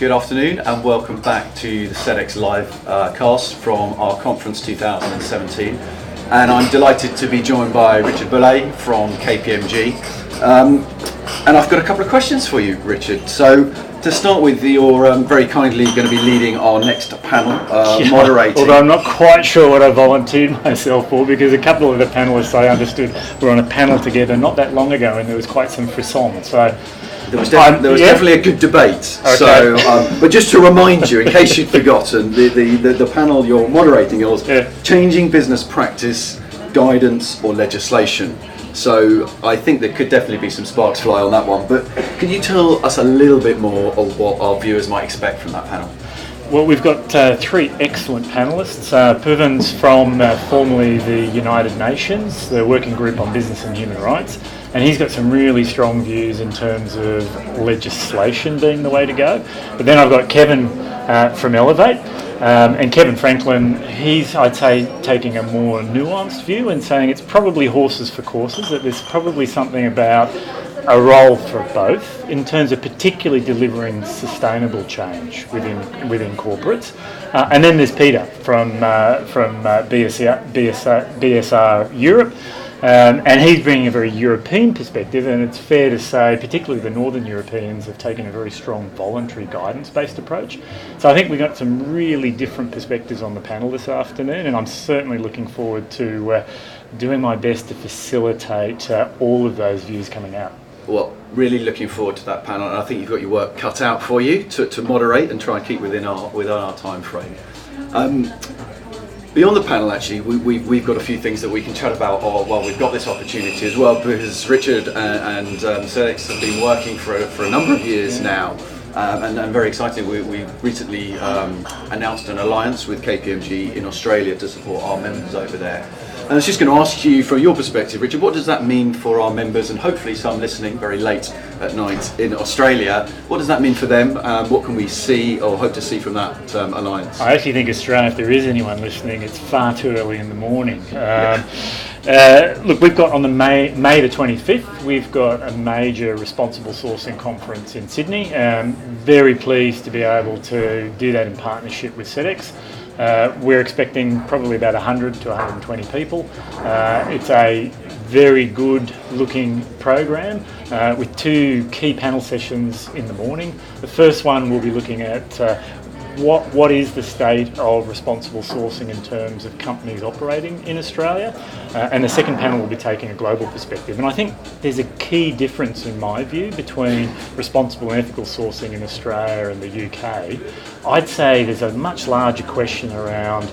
Good afternoon and welcome back to the Sedex live cast from our conference 2017. And I'm delighted to be joined by Richard Boele from KPMG. And I've got a couple of questions for you, Richard. So to start with, you're very kindly going to be leading our next panel, moderating. Although I'm not quite sure what I volunteered myself for, because a couple of the panellists I understood were on a panel together not that long ago, and there was quite some frisson. So there was definitely a good debate. Okay. So, but just to remind you, in case you'd forgotten, the panel you're moderating is changing business practice, guidance, or legislation. So I think there could definitely be some sparks fly on that one. But can you tell us a little bit more of what our viewers might expect from that panel? Well, we've got three excellent panellists. Purvan's from formerly the United Nations, the Working Group on Business and Human Rights, and he's got some really strong views in terms of legislation being the way to go. But then I've got Kevin from Elevate, and Kevin Franklin, he's, I'd say, taking a more nuanced view and saying it's probably horses for courses, that there's probably something about a role for both in terms of particularly delivering sustainable change within corporates. And then there's Peter from BSR Europe, and he's bringing a very European perspective, and it's fair to say particularly the Northern Europeans have taken a very strong voluntary guidance-based approach. So I think we've got some really different perspectives on the panel this afternoon, and I'm certainly looking forward to doing my best to facilitate all of those views coming out. Well, really looking forward to that panel, and I think you've got your work cut out for you to moderate and try and keep within our time frame. Beyond the panel, actually, we've got a few things that we can chat about while we've got this opportunity as well, because Richard and Sedex have been working for a number of years now, and very exciting. We recently announced an alliance with KPMG in Australia to support our members over there. And I was just going to ask you, from your perspective, Richard, what does that mean for our members, and hopefully some listening very late at night in Australia? What does that mean for them? What can we see or hope to see from that alliance? I actually think Australia, if there is anyone listening, it's far too early in the morning. Look, we've got on the May the 25th, we've got a major responsible sourcing conference in Sydney. Very pleased to be able to do that in partnership with Sedex. We're expecting probably about 100 to 120 people. It's a very good looking program with two key panel sessions in the morning. The first one will be looking at what is the state of responsible sourcing in terms of companies operating in Australia, and the second panel will be taking a global perspective. And I think there's a key difference in my view between responsible and ethical sourcing in Australia and the UK. I'd say there's a much larger question around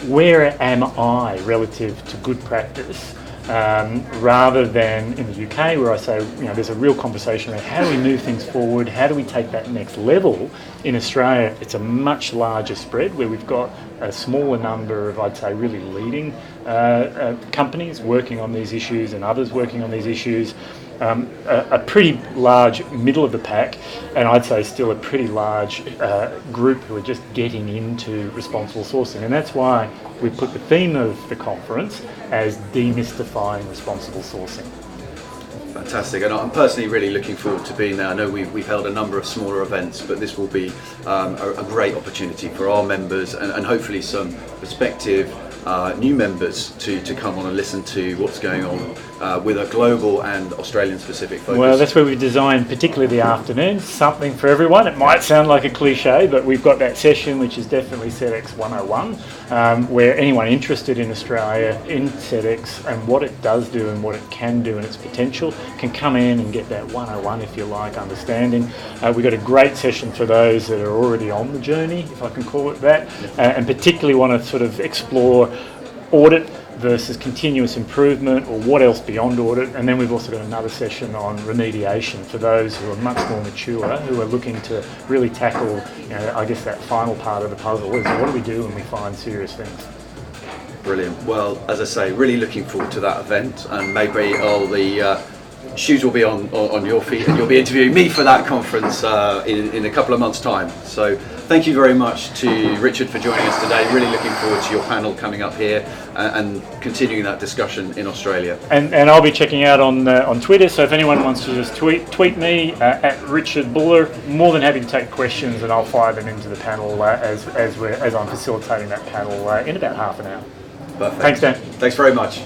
where am I relative to good practice, rather than in the UK, where I say, there's a real conversation around how do we move things forward, how do we take that next level. In Australia, it's a much larger spread where we've got a smaller number of, I'd say, really leading companies working on these issues and others working on these issues. A pretty large middle of the pack, and I'd say still a pretty large group who are just getting into responsible sourcing. And that's why we put the theme of the conference as demystifying responsible sourcing. Fantastic, and I'm personally really looking forward to being there. I know we've held a number of smaller events, but this will be a great opportunity for our members and hopefully some prospective new members to come on and listen to what's going on with a global and Australian specific focus. Well, that's where we've designed particularly the afternoon, something for everyone. It might sound like a cliche, but we've got that session which is definitely Sedex 101, where anyone interested in Australia, in Sedex and what it does do and what it can do and its potential can come in and get that 101, if you like, understanding. We've got a great session for those that are already on the journey, if I can call it that, and particularly want to sort of explore audit versus continuous improvement, or what else beyond audit. And then we've also got another session on remediation for those who are much more mature, who are looking to really tackle, I guess that final part of the puzzle is what do we do when we find serious things. Brilliant. Well, as I say, really looking forward to that event, and maybe all the shoes will be on your feet, and you'll be interviewing me for that conference in a couple of months' time. So thank you very much to Richard for joining us today. Really looking forward to your panel coming up here and continuing that discussion in Australia. And I'll be checking out on Twitter, so if anyone wants to just tweet me at Richard Boele, more than happy to take questions, and I'll fire them into the panel as I'm facilitating that panel in about half an hour. Perfect. Thanks, Dan. Thanks very much.